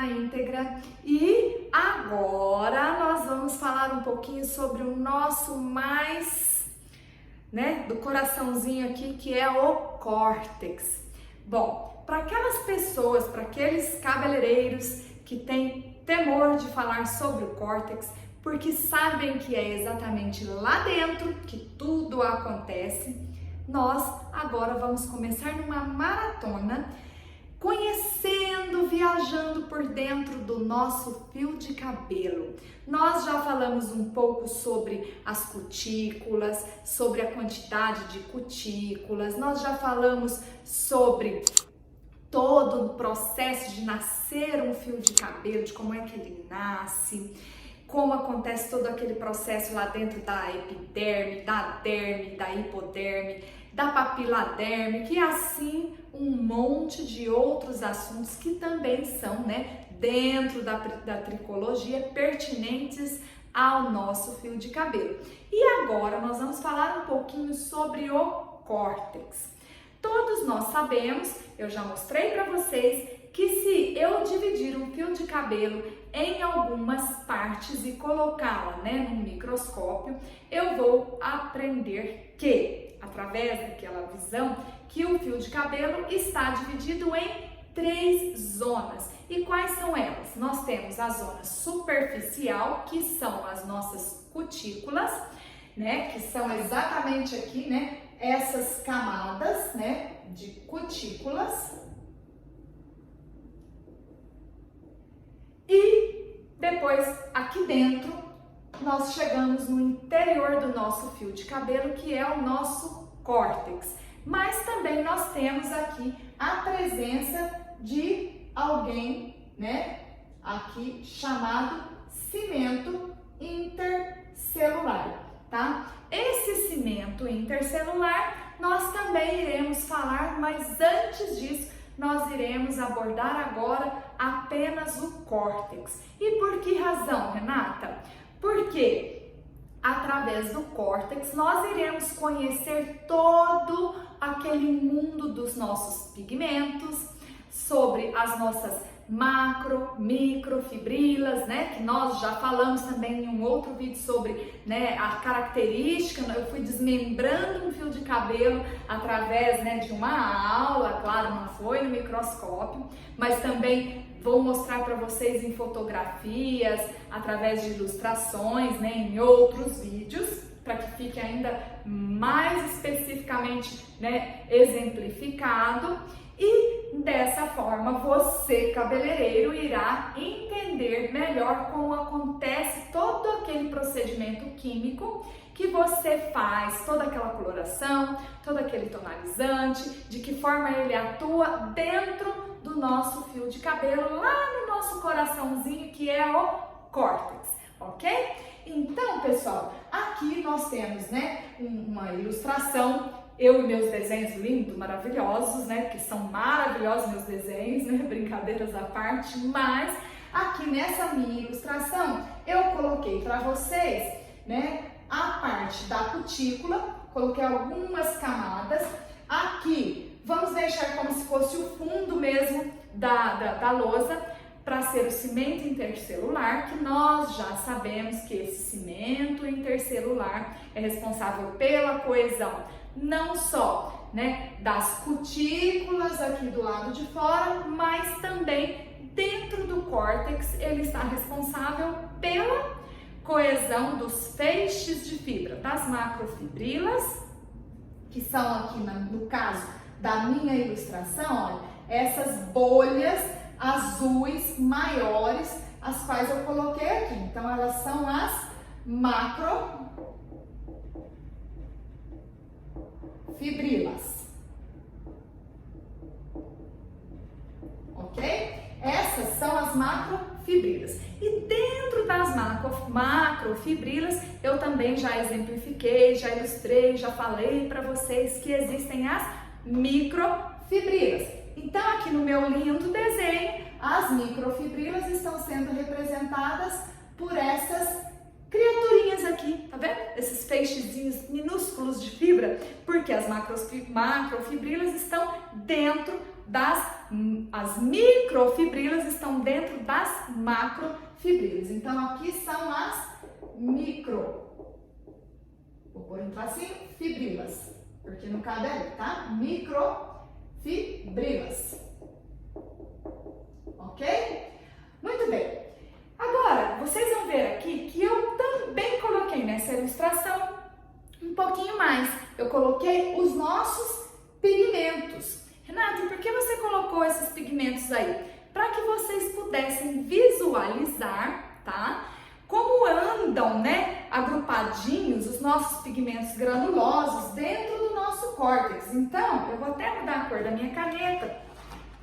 na íntegra e agora nós vamos falar um pouquinho sobre o nosso mais, do coraçãozinho aqui, que é o córtex. Bom, para aquelas pessoas, para aqueles cabeleireiros que têm temor de falar sobre o córtex, porque sabem que é exatamente lá dentro que tudo acontece, nós agora vamos começar numa maratona conhecendo, viajando por dentro do nosso fio de cabelo. Nós já falamos um pouco sobre as cutículas, sobre a quantidade de cutículas, nós já falamos sobre todo o processo de nascer um fio de cabelo, de como é que ele nasce, como acontece todo aquele processo lá dentro da epiderme, da derme, da hipoderme, da papiladerme, e assim um monte de outros assuntos que também são, dentro da tricologia, pertinentes ao nosso fio de cabelo. E agora nós vamos falar um pouquinho sobre o córtex. Todos nós sabemos, eu já mostrei para vocês, que se eu dividir um fio de cabelo em algumas partes e colocá-la, num microscópio, eu vou aprender que, através daquela visão, que o fio de cabelo está dividido em 3 zonas. E quais são elas? Nós temos a zona superficial, que são as nossas cutículas, que são exatamente aqui, essas camadas, de cutículas. E depois, aqui dentro, nós chegamos no interior do nosso fio de cabelo, que é o nosso córtex. Mas também nós temos aqui a presença de alguém, aqui chamado cimento intercelular, tá? Esse cimento intercelular nós também iremos falar, mas antes disso, nós iremos abordar agora apenas o córtex. E por que razão, Renata? Porque através do córtex nós iremos conhecer todo aquele mundo dos nossos pigmentos, sobre as nossas macro, microfibrilas, que nós já falamos também em um outro vídeo sobre, a característica. Eu fui desmembrando um fio de cabelo através, de uma aula, claro, não foi no microscópio, mas também vou mostrar para vocês em fotografias, através de ilustrações, em outros vídeos, para que fique ainda mais especificamente, exemplificado. E dessa forma você, cabeleireiro, irá entender melhor como acontece todo aquele procedimento químico que você faz, toda aquela coloração, todo aquele tonalizante, de que forma ele atua dentro do nosso fio de cabelo, lá no nosso coraçãozinho, que é o córtex, ok? Então, pessoal, aqui nós temos, uma ilustração. Eu e meus desenhos lindos, maravilhosos, que são maravilhosos meus desenhos, brincadeiras à parte, mas aqui nessa minha ilustração eu coloquei para vocês, a parte da cutícula, coloquei algumas camadas. Aqui vamos deixar como se fosse o fundo mesmo da lousa, para ser o cimento intercelular, que nós já sabemos que esse cimento intercelular é responsável pela coesão não só, das cutículas aqui do lado de fora, mas também dentro do córtex ele está responsável pela coesão dos feixes de fibra, das macrofibrilas, que são aqui no caso da minha ilustração, olha, essas bolhas azuis maiores, as quais eu coloquei aqui. Então elas são as macrofibrilas, ok? Essas são as macrofibrilas. E dentro das macrofibrilas, eu também já exemplifiquei, já ilustrei, já falei para vocês que existem as microfibrilas. Então, aqui no meu lindo desenho, as microfibrilas estão sendo representadas por essas criaturinhas aqui, tá vendo? Esses feixezinhos minúsculos de fibra, porque as macrofibrilas estão dentro as microfibrilas estão dentro das macrofibrilas. Então, aqui são as vou pôr um tracinho, fibrilas, porque não cabe ali, tá? Microfibrilas. Ok? Muito bem. Agora, vocês vão ver aqui que eu também coloquei nessa ilustração um pouquinho mais. Eu coloquei os nossos pigmentos. Renata, e por que você colocou esses pigmentos aí? Para que vocês pudessem visualizar, tá? Como andam, né, agrupadinhos os nossos pigmentos granulosos dentro do nosso córtex. Então, eu vou até mudar a cor da minha caneta.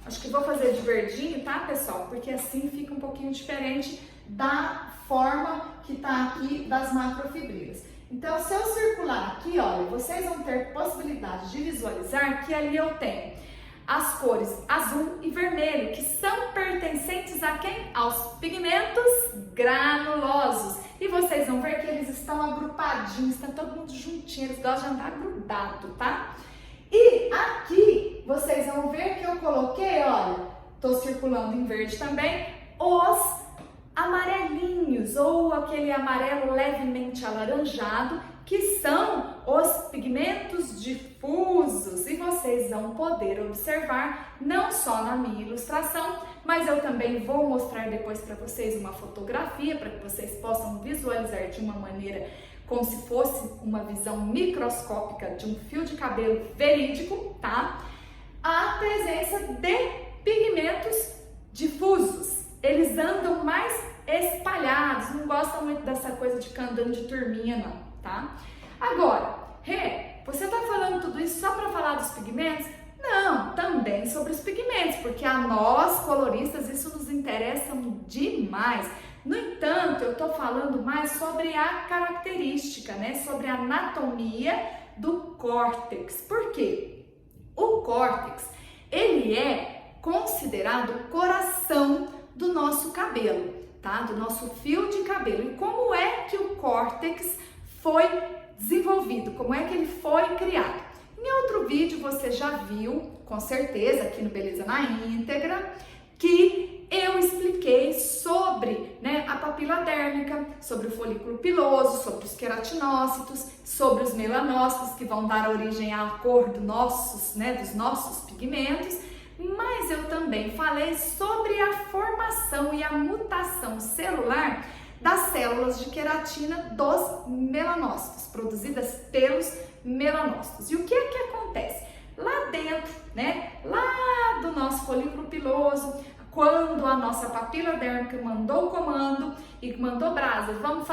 Acho que vou fazer de verdinho, tá, pessoal? Porque assim fica um pouquinho diferente da forma que tá aqui das macrofibrilas. Então, se eu circular aqui, olha, vocês vão ter possibilidade de visualizar que ali eu tenho as cores azul e vermelho, que são pertencentes a quem? Aos pigmentos granulosos. E vocês vão ver que eles estão agrupadinhos, estão todo mundo juntinho, eles gostam de andar grudado, tá? E aqui vocês vão ver que eu coloquei, olha, tô circulando em verde também, os amarelinhos ou aquele amarelo levemente alaranjado, que são os pigmentos difusos, e vocês vão poder observar não só na minha ilustração, mas eu também vou mostrar depois para vocês uma fotografia para que vocês possam visualizar de uma maneira como se fosse uma visão microscópica de um fio de cabelo verídico, tá? A presença de pigmentos difusos. Eles andam mais espalhados, não gostam muito dessa coisa de ficar andando de turminha, não, tá? Agora, você tá falando tudo isso só para falar dos pigmentos? Não, também sobre os pigmentos, porque a nós, coloristas, isso nos interessa demais. No entanto, eu tô falando mais sobre a característica, né? Sobre a anatomia do córtex. Por quê? O córtex, ele é considerado o coração do nosso cabelo, tá? Do nosso fio de cabelo. E como é que o córtex foi desenvolvido? Como é que ele foi criado? Em outro vídeo você já viu, com certeza, aqui no Beleza na Íntegra, que eu expliquei sobre, né, a papila dérmica, sobre o folículo piloso, sobre os queratinócitos, sobre os melanócitos, que vão dar origem à cor dos nossos pigmentos, mas eu também falei sobre a formação e a mutação celular das células de queratina dos melanócitos, produzidas pelos melanócitos. E o que é que acontece? Lá dentro, né, lá do nosso folículo piloso, quando a nossa papila dérmica mandou o comando e mandou brasa, vamos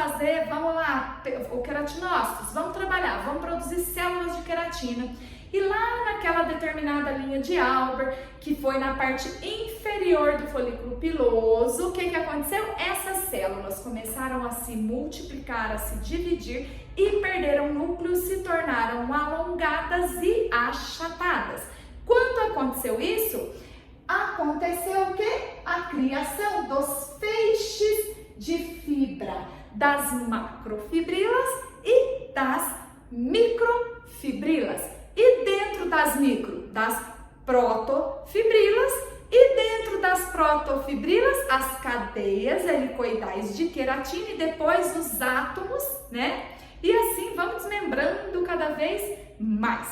lá, o queratinócitos, vamos trabalhar, vamos produzir células de queratina. E lá naquela determinada linha de Albert, que foi na parte inferior do folículo piloso, o que aconteceu? Essas células começaram a se multiplicar, a se dividir e perderam núcleos, se tornaram alongadas e achatadas. Quando aconteceu isso, aconteceu o quê? A criação dos feixes de fibra das macrofibrilas e das microfibrilas. E dentro das protofibrilas, e dentro das protofibrilas, as cadeias helicoidais de queratina e depois os átomos, né? E assim vamos desmembrando cada vez mais.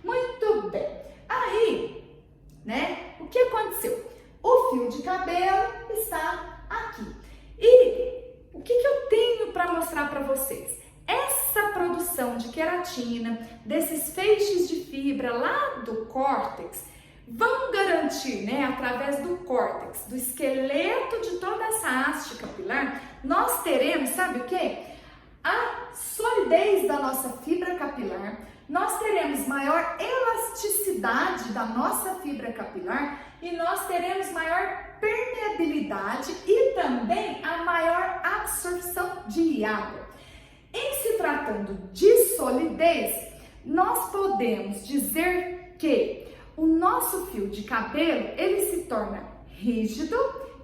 Muito bem. Aí, né? O que aconteceu? O fio de cabelo está aqui. E o que eu tenho para mostrar para vocês? Essa produção de queratina, desses feixes de fibra lá do córtex, vão garantir, né, através do córtex, do esqueleto de toda essa haste capilar, nós teremos, sabe o quê? A solidez da nossa fibra capilar, nós teremos maior elasticidade da nossa fibra capilar e nós teremos maior permeabilidade e também a maior absorção de água. Em se tratando de solidez, nós podemos dizer que o nosso fio de cabelo, ele se torna rígido,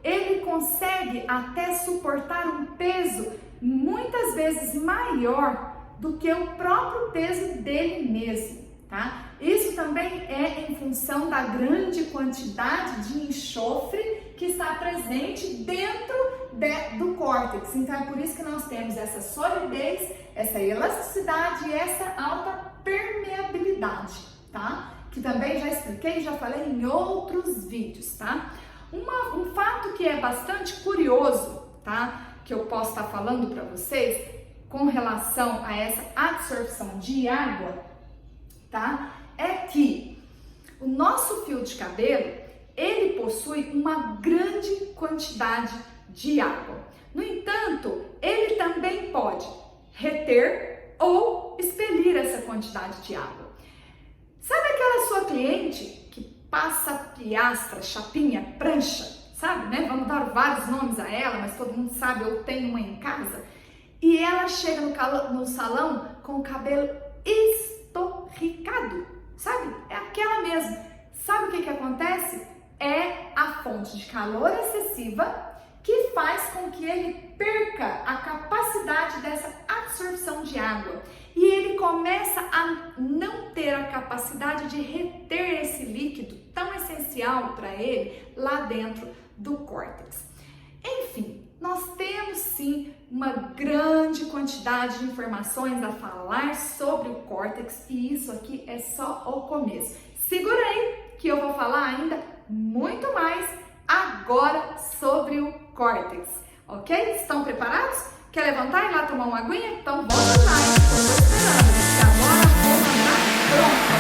ele consegue até suportar um peso muitas vezes maior do que o próprio peso dele mesmo, tá? Isso também é em função da grande quantidade de enxofre que está presente dentro do córtex. Então é por isso que nós temos essa solidez, essa elasticidade e essa alta permeabilidade, tá? Que também já expliquei, já falei em outros vídeos, tá? Um fato que é bastante curioso, tá? Que eu posso estar falando para vocês com relação a essa absorção de água, tá? É que o nosso fio de cabelo, ele possui uma grande quantidade de água. No entanto, ele também pode reter ou expelir essa quantidade de água. Sabe aquela sua cliente que passa piastra, chapinha, prancha, sabe, né? Vamos dar vários nomes a ela, mas todo mundo sabe, eu tenho uma em casa. E ela chega no salão com o cabelo estorricado, sabe? É aquela mesmo. Sabe o que acontece? É a fonte de calor excessiva que faz com que ele perca a capacidade dessa absorção de água. E ele começa a não ter a capacidade de reter esse líquido tão essencial para ele lá dentro do córtex. Enfim, nós temos sim uma grande quantidade de informações a falar sobre o córtex e isso aqui é só o começo. Segura aí que eu vou falar ainda muito mais agora sobre o córtex, ok? Estão preparados? Quer levantar e ir lá tomar uma aguinha? Então vamos lá, estou esperando, porque agora eu vou mandar pronta.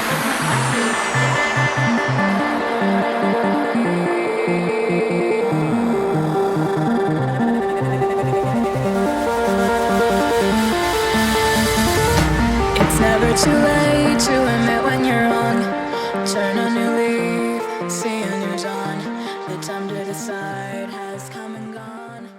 It's never too late to admit when you're wrong. Turn a new leaf, see a new dawn. The time to decide has come and gone.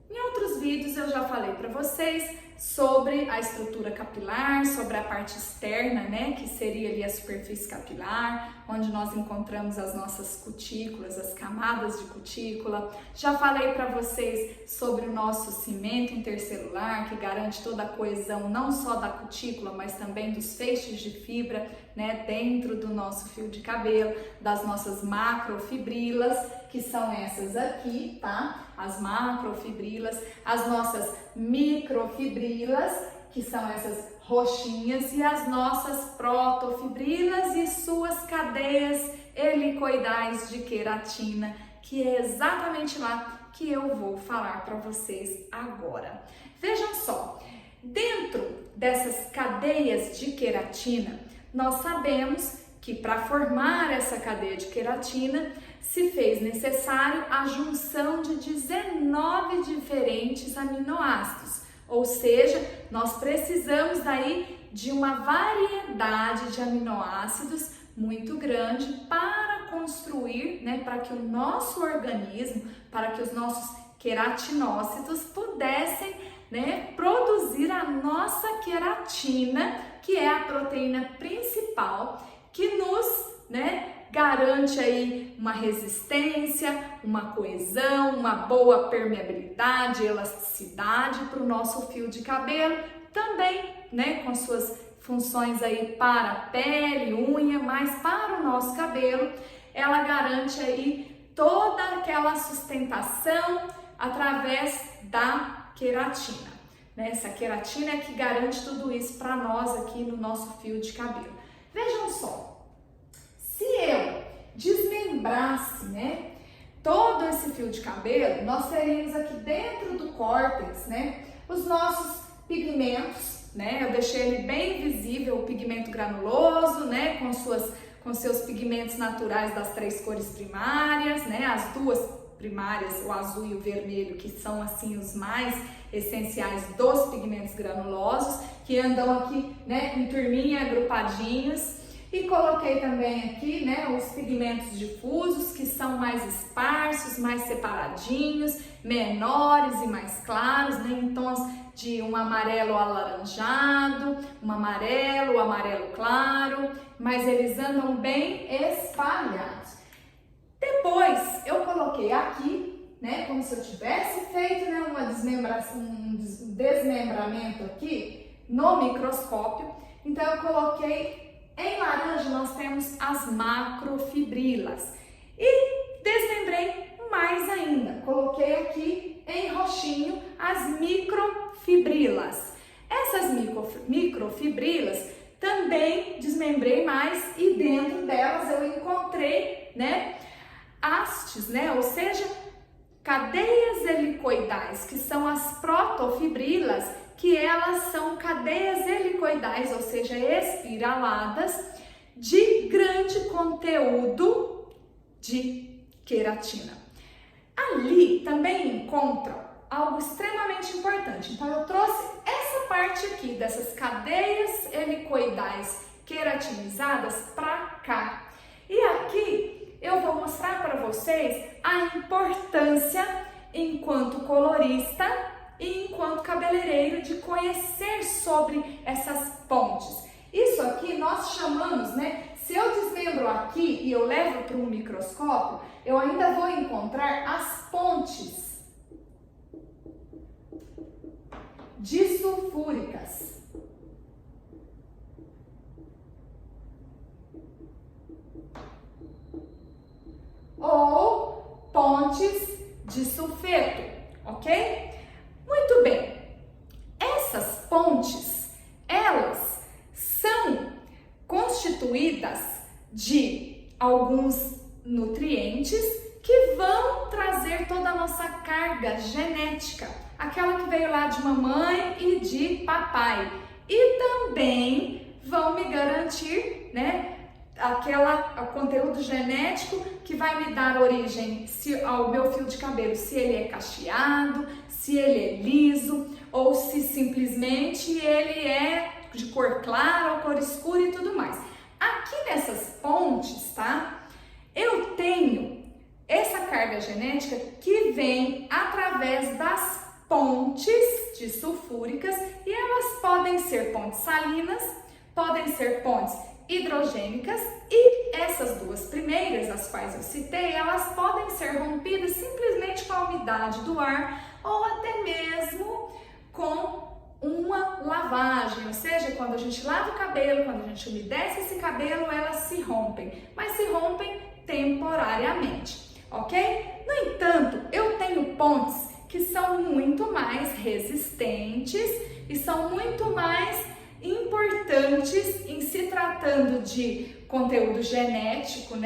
Em outros vídeos eu já falei para vocês sobre a estrutura capilar, sobre a parte externa, né, que seria ali a superfície capilar, onde nós encontramos as nossas cutículas, as camadas de cutícula. Já falei para vocês sobre o nosso cimento intercelular, que garante toda a coesão não só da cutícula, mas também dos feixes de fibra, né, dentro do nosso fio de cabelo, das nossas macrofibrilas, que são essas aqui, tá? As macrofibrilas, as nossas microfibrilas, que são essas roxinhas, e as nossas protofibrilas e suas cadeias helicoidais de queratina, que é exatamente lá que eu vou falar para vocês agora. Vejam só, dentro dessas cadeias de queratina, nós sabemos que para formar essa cadeia de queratina se fez necessário a junção de 19 diferentes aminoácidos, ou seja, nós precisamos daí de uma variedade de aminoácidos muito grande para construir, né, para que o nosso organismo, para que os nossos queratinócitos pudessem, né, produzir a nossa queratina, que é a proteína principal que nos, né, garante aí uma resistência, uma coesão, uma boa permeabilidade, elasticidade para o nosso fio de cabelo, também, né, com suas funções aí para pele, unha, mas para o nosso cabelo, ela garante aí toda aquela sustentação através da queratina. Essa queratina é que garante tudo isso para nós aqui no nosso fio de cabelo. Vejam só, se eu desmembrasse, né, todo esse fio de cabelo, nós teríamos aqui dentro do córtex, né, os nossos pigmentos, né, eu deixei ele bem visível, o pigmento granuloso, né, com seus pigmentos naturais das 3 cores primárias, né, as 2 primárias, o azul e o vermelho, que são assim os mais essenciais dos pigmentos granulosos, que andam aqui, né, em turminha, agrupadinhos. E coloquei também aqui, né, os pigmentos difusos, que são mais esparsos, mais separadinhos, menores e mais claros, né, em tons de um amarelo alaranjado, um amarelo claro, mas eles andam bem espalhados. Depois eu coloquei aqui, né, como se eu tivesse feito, né, um desmembramento aqui no microscópio. Então eu coloquei Em laranja nós temos as macrofibrilas e desmembrei mais ainda, coloquei aqui em roxinho as microfibrilas. Essas microfibrilas também desmembrei mais e dentro delas eu encontrei, hastes, ou seja, cadeias helicoidais, que são as protofibrilas, que elas são cadeias helicoidais, ou seja, espiraladas, de grande conteúdo de queratina. Ali também encontram algo extremamente importante. Então eu trouxe essa parte aqui dessas cadeias helicoidais queratinizadas para cá. E aqui eu vou mostrar para vocês a importância enquanto colorista e enquanto cabeleireiro de conhecer sobre essas pontes. Isso aqui nós chamamos, se eu desmembro aqui e eu levo para um microscópio, eu ainda vou encontrar as pontes disulfúricas. Ou pontes de sulfeto, ok? Muito bem, essas pontes, elas são constituídas de alguns nutrientes que vão trazer toda a nossa carga genética, aquela que veio lá de mamãe e de papai, e também vão me garantir, o conteúdo genético que vai me dar origem ao meu fio de cabelo, se ele é cacheado, se ele é liso ou se simplesmente ele é de cor clara ou cor escura e tudo mais. Aqui nessas pontes, eu tenho essa carga genética que vem através das pontes disulfúricas e elas podem ser pontes salinas, podem ser pontes hidrogênicas e essas duas primeiras, as quais eu citei, elas podem ser rompidas simplesmente com a umidade do ar ou até mesmo com uma lavagem, ou seja, quando a gente lava o cabelo, quando a gente umedece esse cabelo, elas se rompem, mas se rompem temporariamente, ok? No entanto, eu tenho pontes que são muito mais resistentes e são muito mais importantes em se tratando de conteúdo genético,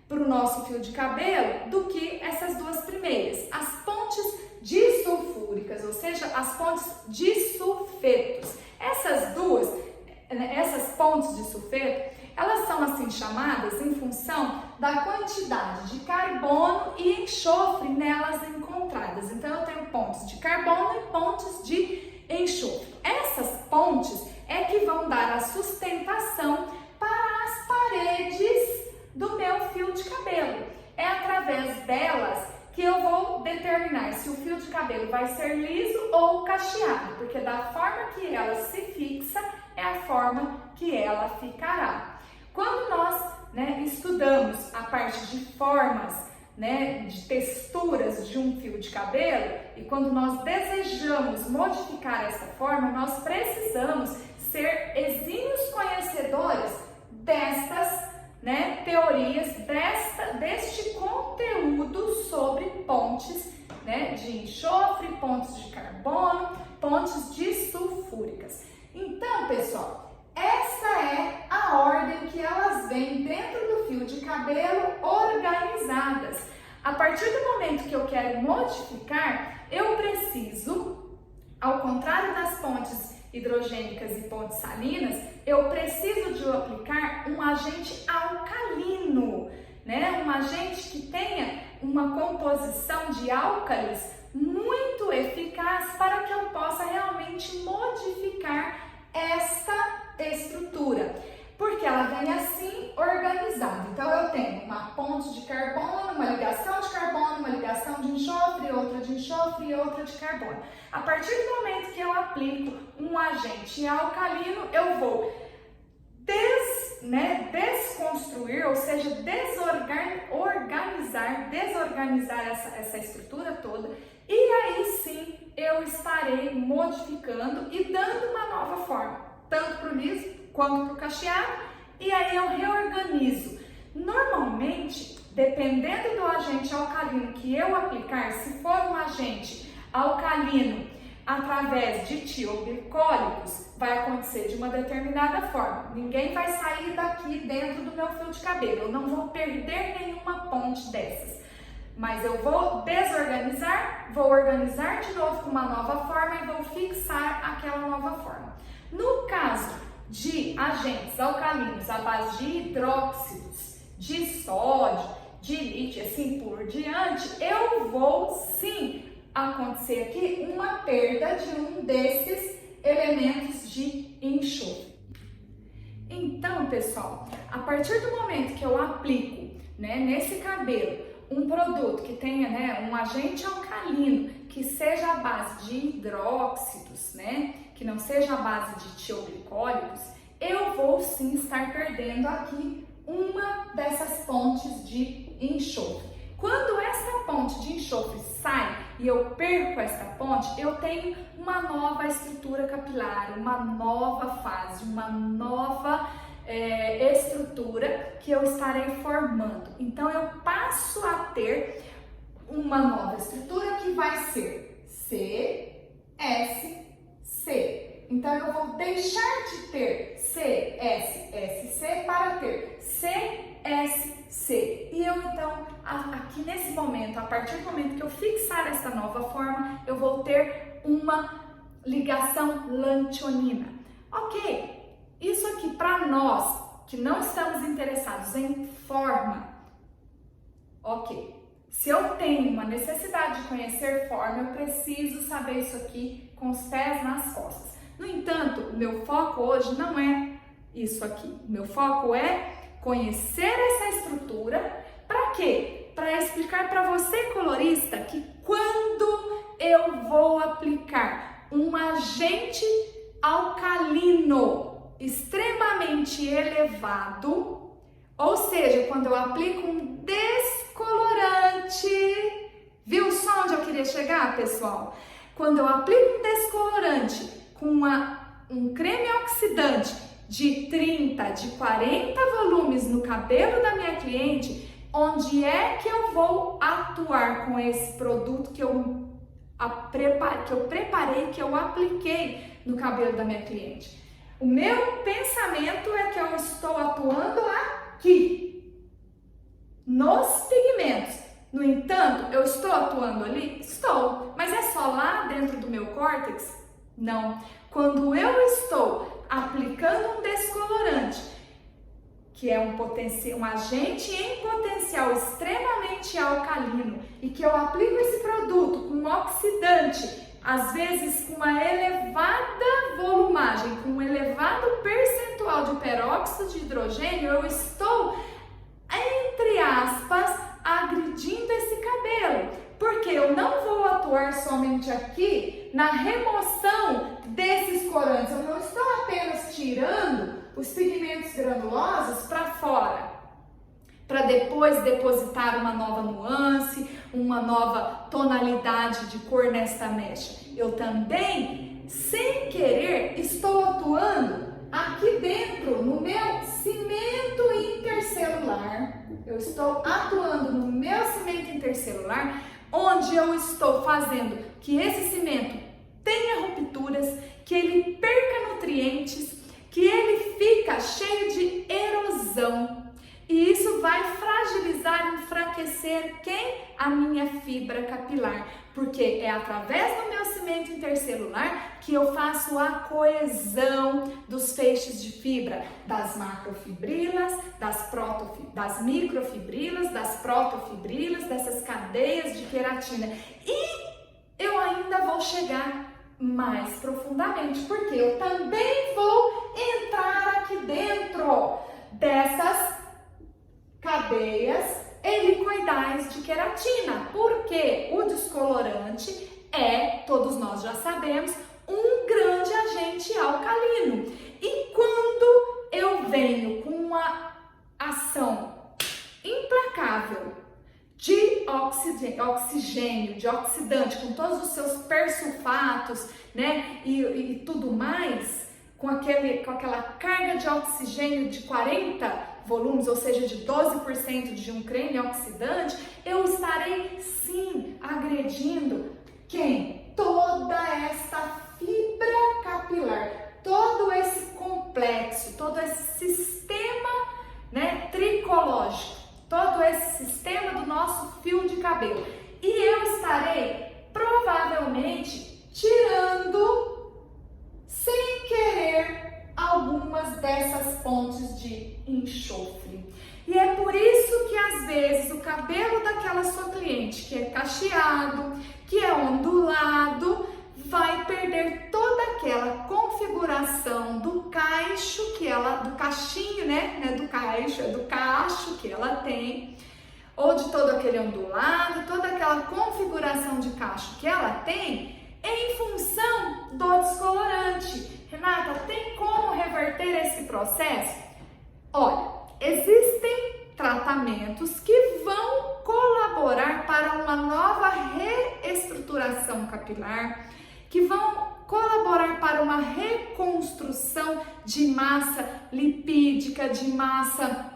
para o nosso fio de cabelo, do que essas duas primeiras, as pontes disulfúricas, ou seja, as pontes de sulfetos. Essas pontes de sulfeto, elas são assim chamadas em função da quantidade de carbono e enxofre nelas encontradas. Então eu tenho pontes de carbono e pontes de enxofre. Essas pontes é que vão dar a sustentação para as paredes do meu fio de cabelo. É através delas que eu vou determinar se o fio de cabelo vai ser liso ou cacheado, porque da forma que ela se fixa é a forma que ela ficará. Quando nós estudamos a parte de formas, de texturas de um fio de cabelo, e quando nós desejamos modificar essa forma, nós precisamos ser exímios conhecedores destas teorias, deste conteúdo sobre pontes de enxofre, pontes de carbono, pontes disulfúricas. Então, pessoal, essa é a ordem que elas vêm dentro do fio de cabelo organizadas. A partir do momento que eu quero modificar, eu preciso, ao contrário das pontes hidrogênicas e pontes salinas, eu preciso de aplicar um agente alcalino, um agente que tenha uma composição de álcalis muito eficaz para que eu possa realmente modificar esta estrutura, porque ela vem assim organizada. Então eu tenho uma ponte de carbono, uma ligação de carbono, uma ligação de enxofre, outra de enxofre e outra de carbono. A partir do momento que eu aplico um agente alcalino, eu vou desconstruir, ou seja, desorganizar essa estrutura toda, e aí sim eu estarei modificando e dando uma nova forma, tanto para o liso quanto para o cacheado, e aí eu reorganizo. Normalmente, dependendo do agente alcalino que eu aplicar, se for um agente alcalino através de tioglicólicos, vai acontecer de uma determinada forma. Ninguém vai sair daqui dentro do meu fio de cabelo, eu não vou perder nenhuma ponte dessas. Mas eu vou desorganizar, vou organizar de novo com uma nova forma e vou fixar aquela nova forma. No caso de agentes alcalinos à base de hidróxidos, de sódio, de lítio, assim por diante, eu vou sim acontecer aqui uma perda de um desses elementos de enxofre. Então, pessoal, a partir do momento que eu aplico, nesse cabelo um produto que tenha, um agente alcalino que seja a base de hidróxidos, que não seja a base de tioglicólicos, eu vou sim estar perdendo aqui uma dessas pontes de enxofre. Quando essa ponte de enxofre sai e eu perco essa ponte, eu tenho uma nova estrutura capilar, uma nova fase, uma nova estrutura que eu estarei formando. Então eu passo a ter uma nova estrutura que vai ser CSC. Então eu vou deixar de ter CSSC para ter CSC. E eu então, aqui nesse momento, a partir do momento que eu fixar essa nova forma, eu vou ter uma ligação lanthionina. Ok, isso aqui para nós que não estamos interessados em forma, ok. Se eu tenho uma necessidade de conhecer forma, eu preciso saber isso aqui com os pés nas costas. No entanto, o meu foco hoje não é isso aqui. O meu foco é conhecer essa estrutura. Para quê? Para explicar para você, colorista, que quando eu vou aplicar um agente alcalino extremamente elevado, ou seja, quando eu aplico um descolorante, viu só onde eu queria chegar, pessoal? Quando eu aplico um descolorante com um creme oxidante de 30, de 40 volumes no cabelo da minha cliente, onde é que eu vou atuar com esse produto que eu preparei, que eu apliquei no cabelo da minha cliente? O meu pensamento é que eu estou atuando aqui, nos pigmentos. No entanto, eu estou atuando ali? Estou. Mas é só lá dentro do meu córtex? Não. Quando eu estou aplicando um descolorante, que é um agente em potencial extremamente alcalino, e que eu aplico esse produto com um oxidante, às vezes com uma elevada volumagem, com um elevado percentual de peróxido de hidrogênio, eu estou, entre aspas, agredindo esse cabelo. Porque eu não vou atuar somente aqui na remoção desses corantes, eu não estou apenas tirando os pigmentos granulosos para fora, para depois depositar uma nova nuance, uma nova tonalidade de cor nesta mecha. Eu também, sem querer, estou atuando aqui dentro, no meu cimento intercelular. Eu estou atuando no meu cimento intercelular, onde eu estou fazendo que esse cimento tenha rupturas, que ele perca nutrientes, que ele fica cheio de erosão. E isso vai fragilizar, enfraquecer quem? A minha fibra capilar. Porque é através do meu cimento intercelular que eu faço a coesão dos feixes de fibra, das macrofibrilas, das microfibrilas, das protofibrilas, dessas cadeias de queratina. E eu ainda vou chegar mais profundamente, porque eu também vou entrar aqui dentro dessas cadeias helicoidais de queratina, porque o descolorante é, todos nós já sabemos, um grande agente alcalino. E quando eu venho com uma ação implacável de oxigênio, de oxidante, com todos os seus persulfatos, e tudo mais, com aquela carga de oxigênio de 40 volumes, ou seja, de 12% de um creme oxidante, eu estarei sim agredindo quem? Toda essa fibra capilar, todo esse complexo, todo esse sistema, né, tricológico, todo esse sistema do nosso fio de cabelo. E eu estarei provavelmente tirando, sem querer, algumas dessas pontes de enxofre. E é por isso que às vezes o cabelo daquela sua cliente que é cacheado, que é ondulado, vai perder toda aquela configuração do cacho do cachinho, né? Do cacho que ela tem, ou de todo aquele ondulado, toda aquela configuração de cacho que ela tem em função do descolorante. Renata, tem como reverter esse processo? Olha, existem tratamentos que vão colaborar para uma nova reestruturação capilar, que vão colaborar para uma reconstrução de massa lipídica, de massa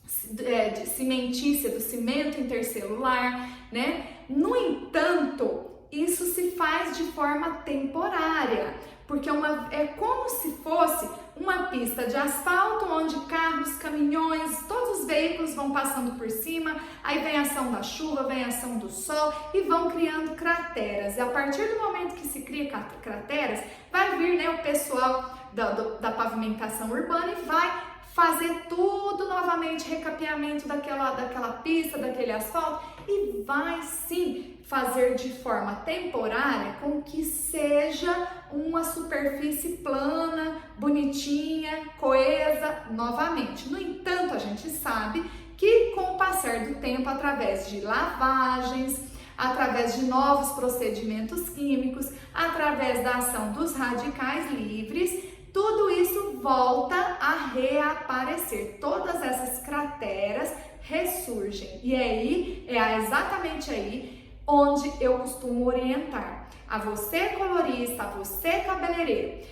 cimentícia, do cimento intercelular, né? No entanto, isso se faz de forma temporária, porque é como se fosse uma pista de asfalto onde carros, caminhões, todos os veículos vão passando por cima, aí vem a ação da chuva, vem a ação do sol e vão criando crateras. E a partir do momento que se cria crateras, vai vir, né, o pessoal da pavimentação urbana e vai fazer tudo novamente, recapeamento daquela pista, daquele asfalto, e vai sim fazer de forma temporária com que seja uma superfície plana, bonitinha, coesa novamente. No entanto, a gente sabe que com o passar do tempo, através de lavagens, através de novos procedimentos químicos, através da ação dos radicais livres, tudo isso volta a reaparecer. Todas essas crateras ressurgem. E aí, é exatamente aí onde eu costumo orientar a você colorista, a você cabeleireiro.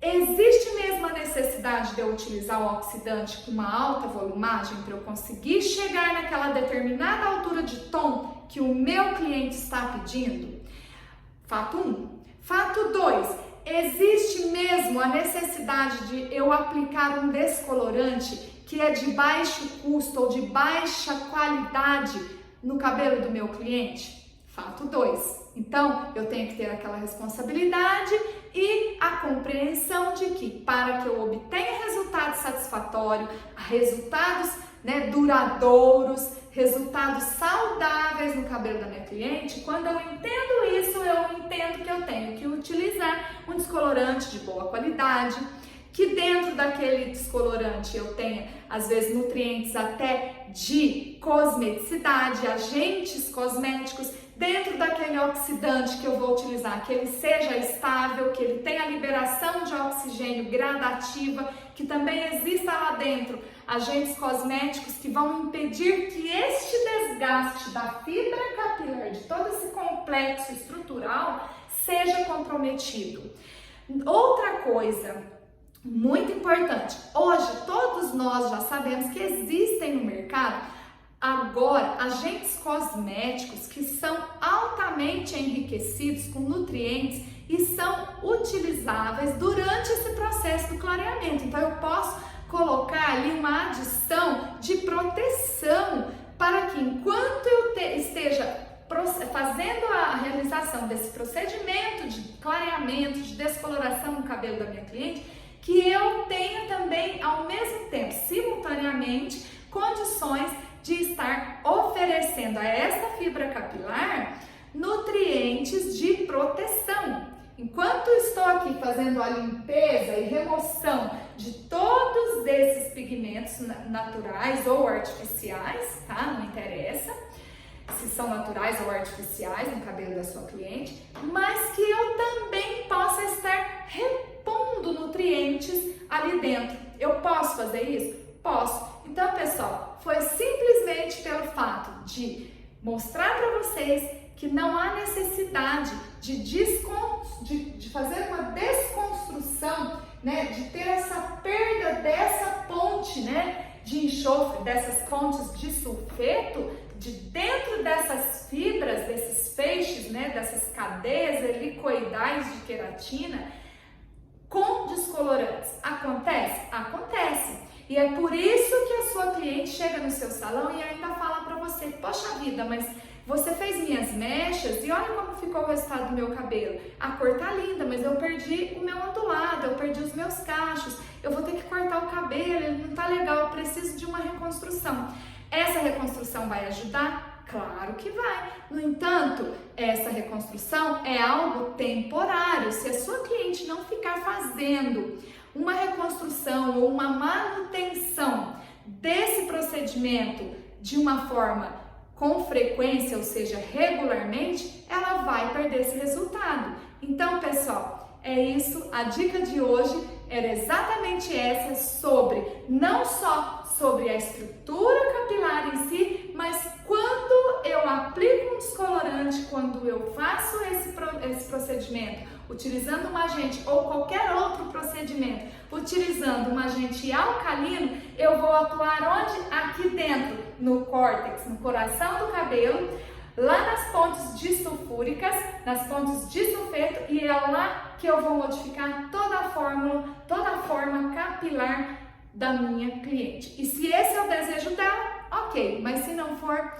Existe mesmo a necessidade de eu utilizar o oxidante com uma alta volumagem para eu conseguir chegar naquela determinada altura de tom que o meu cliente está pedindo? Fato 1. Fato 2. Existe mesmo a necessidade de eu aplicar um descolorante que é de baixo custo ou de baixa qualidade no cabelo do meu cliente? Fato 2. Então, eu tenho que ter aquela responsabilidade e a compreensão de que para que eu obtenha resultados satisfatórios, resultados, né, duradouros, resultados saudáveis no cabelo da minha cliente, quando eu entendo isso, eu entendo que eu tenho que utilizar um descolorante de boa qualidade, que dentro daquele descolorante eu tenha, às vezes, nutrientes até de cosmeticidade, agentes cosméticos, dentro daquele oxidante que eu vou utilizar, que ele seja estável, que ele tenha liberação de oxigênio gradativa, que também exista lá dentro agentes cosméticos que vão impedir que este desgaste da fibra capilar, de todo esse complexo estrutural, seja comprometido. Outra coisa muito importante, hoje todos nós já sabemos que existem no mercado agora agentes cosméticos que são altamente enriquecidos com nutrientes e são utilizáveis durante esse processo do clareamento. Então eu posso colocar ali uma adição de proteção para que enquanto eu esteja fazendo a realização desse procedimento de clareamento, de descoloração no cabelo da minha cliente, que eu tenha também ao mesmo tempo, simultaneamente, condições de estar oferecendo a essa fibra capilar nutrientes de proteção. Enquanto estou aqui fazendo a limpeza e remoção de todos esses pigmentos naturais ou artificiais, tá? Não interessa se são naturais ou artificiais no cabelo da sua cliente, mas que eu também possa estar repondo nutrientes ali dentro. Eu posso fazer isso? Posso. Então, pessoal, foi simplesmente pelo fato de mostrar para vocês que não há necessidade de fazer uma desconstrução, né, de né, dessas cadeias helicoidais de queratina com descolorantes. Acontece? Acontece. E é por isso que a sua cliente chega no seu salão e ainda fala para você: poxa vida, mas você fez minhas mechas e olha como ficou o resultado do meu cabelo. A cor tá linda, mas eu perdi o meu ondulado, eu perdi os meus cachos, eu vou ter que cortar o cabelo, ele não tá legal, eu preciso de uma reconstrução. Essa reconstrução vai ajudar? Claro que vai. No entanto, essa reconstrução é algo temporário. Se a sua cliente não ficar fazendo uma reconstrução ou uma manutenção desse procedimento de uma forma com frequência, ou seja, regularmente, ela vai perder esse resultado. Então, pessoal, é isso. A dica de hoje era exatamente essa, sobre não só sobre a estrutura capilar em si, mas quando eu aplico um descolorante, quando eu faço esse procedimento, utilizando um agente ou qualquer outro procedimento, utilizando um agente alcalino, eu vou atuar onde? Aqui dentro, no córtex, no coração do cabelo, lá nas pontes disulfúricas, nas pontes de sulfeto, e é lá que eu vou modificar toda a fórmula, toda a forma capilar da minha cliente. E se esse é o desejo dela, ok, mas se não for,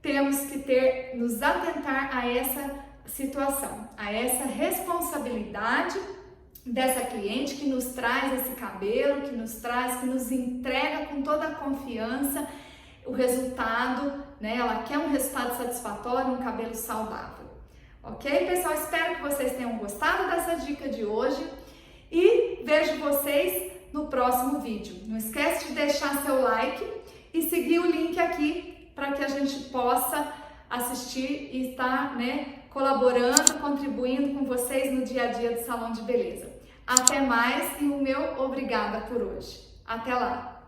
temos que nos atentar a essa situação, a essa responsabilidade dessa cliente que nos traz esse cabelo, que nos entrega com toda a confiança o resultado, né? Ela quer um resultado satisfatório, um cabelo saudável. Ok, pessoal? Espero que vocês tenham gostado dessa dica de hoje e vejo vocês no próximo vídeo. Não esquece de deixar seu like e seguir o link aqui para que a gente possa assistir e estar, né, colaborando, contribuindo com vocês no dia a dia do Salão de Beleza. Até mais e o meu obrigada por hoje. Até lá!